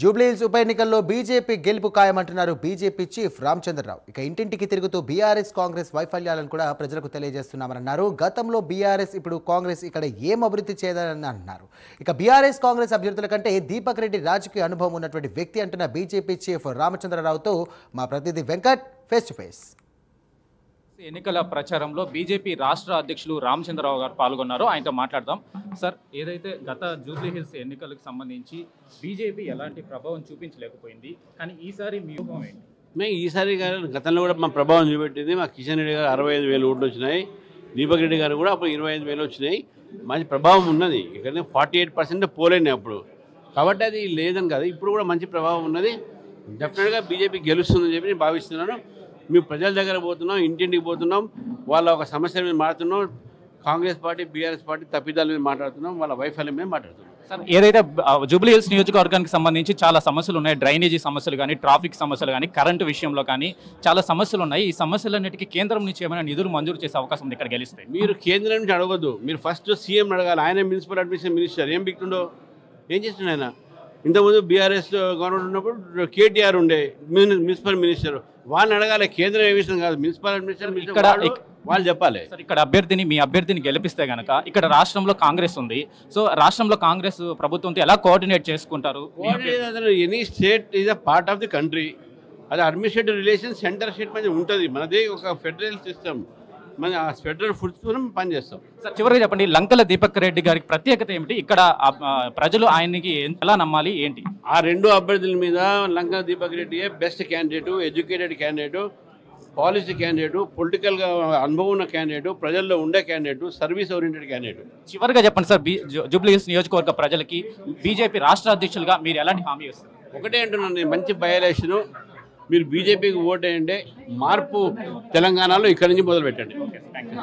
జూబ్లీహిల్స్ ఉప ఎన్నికల్లో బీజేపీ గెలుపు ఖాయమంటున్నారు బీజేపీ చీఫ్ రామచంద్రరావు. ఇక ఇంటింటికి తిరుగుతూ బీఆర్ఎస్ కాంగ్రెస్ వైఫల్యాలను కూడా ప్రజలకు తెలియజేస్తున్నామన్నారు. గతంలో బీఆర్ఎస్ ఇప్పుడు కాంగ్రెస్ ఇక్కడ ఏం అభివృద్ధి చేయదని అన్నారు. ఇక బీఆర్ఎస్ కాంగ్రెస్ అభ్యర్థుల కంటే దీపక్ రెడ్డి రాజకీయ అనుభవం ఉన్నటువంటి వ్యక్తి అంటున్న బీజేపీ చీఫ్ రామచంద్రరావుతో మా ప్రతినిధి వెంకట్ ఫేస్ టు ఫేస్. ఎన్నికల ప్రచారంలో బీజేపీ రాష్ట్ర అధ్యక్షులు రామచంద్రరావు గారు పాల్గొన్నారు. ఆయనతో మాట్లాడదాం. సార్, ఏదైతే గత జూబ్లీహిల్స్ ఎన్నికలకు సంబంధించి బీజేపీ ఎలాంటి ప్రభావం చూపించలేకపోయింది, కానీ ఈసారి మీ వ్యూహం ఏంటి? మేము ఈసారి గతంలో కూడా మా ప్రభావం చూపెట్టింది. మా కిషన్ రెడ్డి గారు 65,000 ఓట్లు వచ్చినాయి, దీపక్ రెడ్డి గారు కూడా అప్పుడు 25,000 వచ్చినాయి. మంచి ప్రభావం ఉన్నది. ఇక్కడ 48% పోలేని అప్పుడు, కాబట్టి అది లేదని కాదు, ఇప్పుడు కూడా మంచి ప్రభావం ఉన్నది. డెఫినెట్గా బీజేపీ గెలుస్తుందని చెప్పి నేను భావిస్తున్నాను. మేము ప్రజల దగ్గర పోతున్నాం, ఇంటింటికి పోతున్నాం, వాళ్ళ ఒక సమస్యల మీద మాట్లాడుతున్నాం. కాంగ్రెస్ పార్టీ బీఆర్ఎస్ పార్టీ తప్పిదాల మీద మాట్లాడుతున్నాం, వాళ్ళ వైఫల్యం మీద మాట్లాడుతున్నాం. సార్, ఏదైతే జూబ్లీహిల్స్ నియోజకవర్గానికి సంబంధించి చాలా సమస్యలు ఉన్నాయి, డ్రైనేజీ సమస్యలు కానీ, ట్రాఫిక్ సమస్యలు కానీ, కరెంటు విషయంలో కానీ చాలా సమస్యలు ఉన్నాయి. ఈ సమస్యలన్నిటికీ కేంద్రం నుంచి ఏమైనా నిధులు మంజూరు చేసే అవకాశం ఉంది ఇక్కడ గెలిస్తే? మీరు కేంద్రం నుంచి అడగొద్దు, మీరు ఫస్ట్ సీఎం అడగాలి. ఆయన మున్సిపల్ అడ్మినిస్ట్రేషన్ మినిస్టర్, ఏం బిక్తుండో ఏం చేస్తుండే ఆయన. ఇంతకుముందు బీఆర్ఎస్ గవర్నమెంట్ ఉన్నప్పుడు కేటీఆర్ ఉండే మున్సిపల్ మినిస్టర్, వాళ్ళని అడగాలి. కేంద్రం ఏ విషయం కాదు, మున్సిపల్ అడ్మినిస్ట్రేషన్ వాళ్ళు చెప్పాలి. సార్, ఇక్కడ మీ అభ్యర్థిని గెలిపిస్తే కనుక ఇక్కడ రాష్ట్రంలో కాంగ్రెస్ ఉంది. సో రాష్ట్రంలో కాంగ్రెస్ ప్రభుత్వంతో ఎలా కోఆర్డినేట్ చేసుకుంటారు? Any state is a part of the country. అది అడ్మినిస్ట్రేటివ్ రిలేషన్ సెంటర్ స్టేట్ మధ్య ఉంటుంది. మనది ఒక ఫెడరల్ సిస్టమ్, మన ఆ ఫెడరల్ ఫుడ్స్ పనిచేస్తాం. సార్, చివరిగా చెప్పండి, లంకల దీపక్ రెడ్డి గారికి ప్రత్యేకత ఏమిటి? ఇక్కడ ప్రజలు ఆయనకి ఎలా నమ్మాలి ఏంటి? ఆ రెండు అభ్యర్థుల మీద లంకల దీపక్ రెడ్డియే best candidate, educated candidate, policy candidate, పొలిటికల్గా అనుభవం ఉన్న క్యాండిడేటు, ప్రజల్లో ఉండే క్యాండిడేటు, సర్వీస్ ఓరియంటెడ్ క్యాండిడేట్. చివరిగా చెప్పండి సార్, జూబ్లీహిల్స్ నియోజకవర్గ ప్రజలకి బీజేపీ రాష్ట్ర అధ్యక్షులుగా మీరు ఎలాంటి హామీ ఇస్తారు? ఒకటే అంటున్నాను, మంచి బై ఎలక్షను, మీరు బీజేపీకి ఓటేయండి, మార్పు తెలంగాణలో ఇక్కడి నుంచి మొదలు పెట్టండి.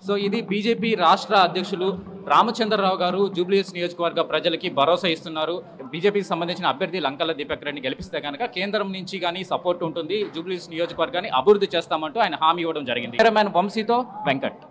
సో ఇది బీజేపీ రాష్ట్ర అధ్యక్షులు రామచంద్రరావు గారు జూబ్లీహిల్స్ నియోజకవర్గ ప్రజలకి భరోసా ఇస్తున్నారు. బీజేపీకి సంబంధించిన అభ్యర్థి లంకల దీపక్ రెడ్డిని గెలిపిస్తే కనుక కేంద్రం నుంచి కానీ సపోర్ట్ ఉంటుంది, జూబ్లీహిల్స్ నియోజకవర్గాన్ని అభివృద్ధి చేస్తామంటూ ఆయన హామీ ఇవ్వడం జరిగింది. కెమెరామ్యాన్ వంశీతో వెంకట్.